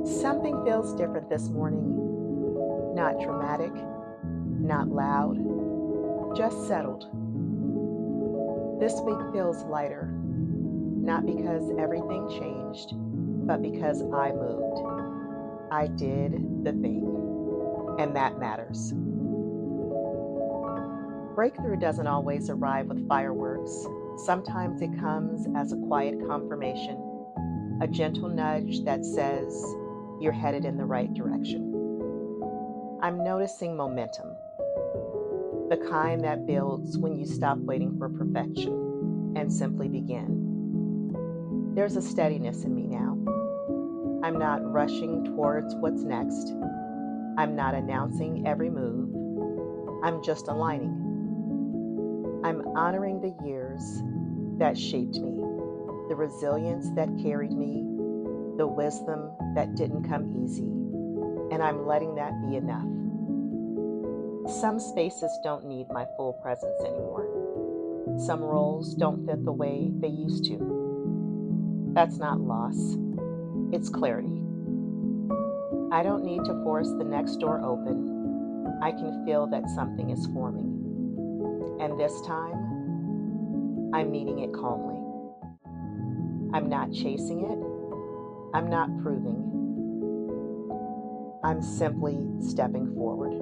Something feels different this morning. Not dramatic, not loud, just settled. This week feels lighter, not because everything changed, but because I moved. I did the thing, and that matters. Breakthrough doesn't always arrive with fireworks. Sometimes it comes as a quiet confirmation, a gentle nudge that says you're headed in the right direction. I'm noticing momentum, the kind that builds when you stop waiting for perfection and simply begin. There's a steadiness in me now. I'm not rushing towards what's next. I'm not announcing every move. I'm just aligning. I'm honoring the years that shaped me, the resilience that carried me, the wisdom that didn't come easy, and I'm letting that be enough. Some spaces don't need my full presence anymore. Some roles don't fit the way they used to. That's not loss, it's clarity. I don't need to force the next door open. I can feel that something is forming. And this time, I'm meeting it calmly. I'm not chasing it. I'm not proving. I'm simply stepping forward.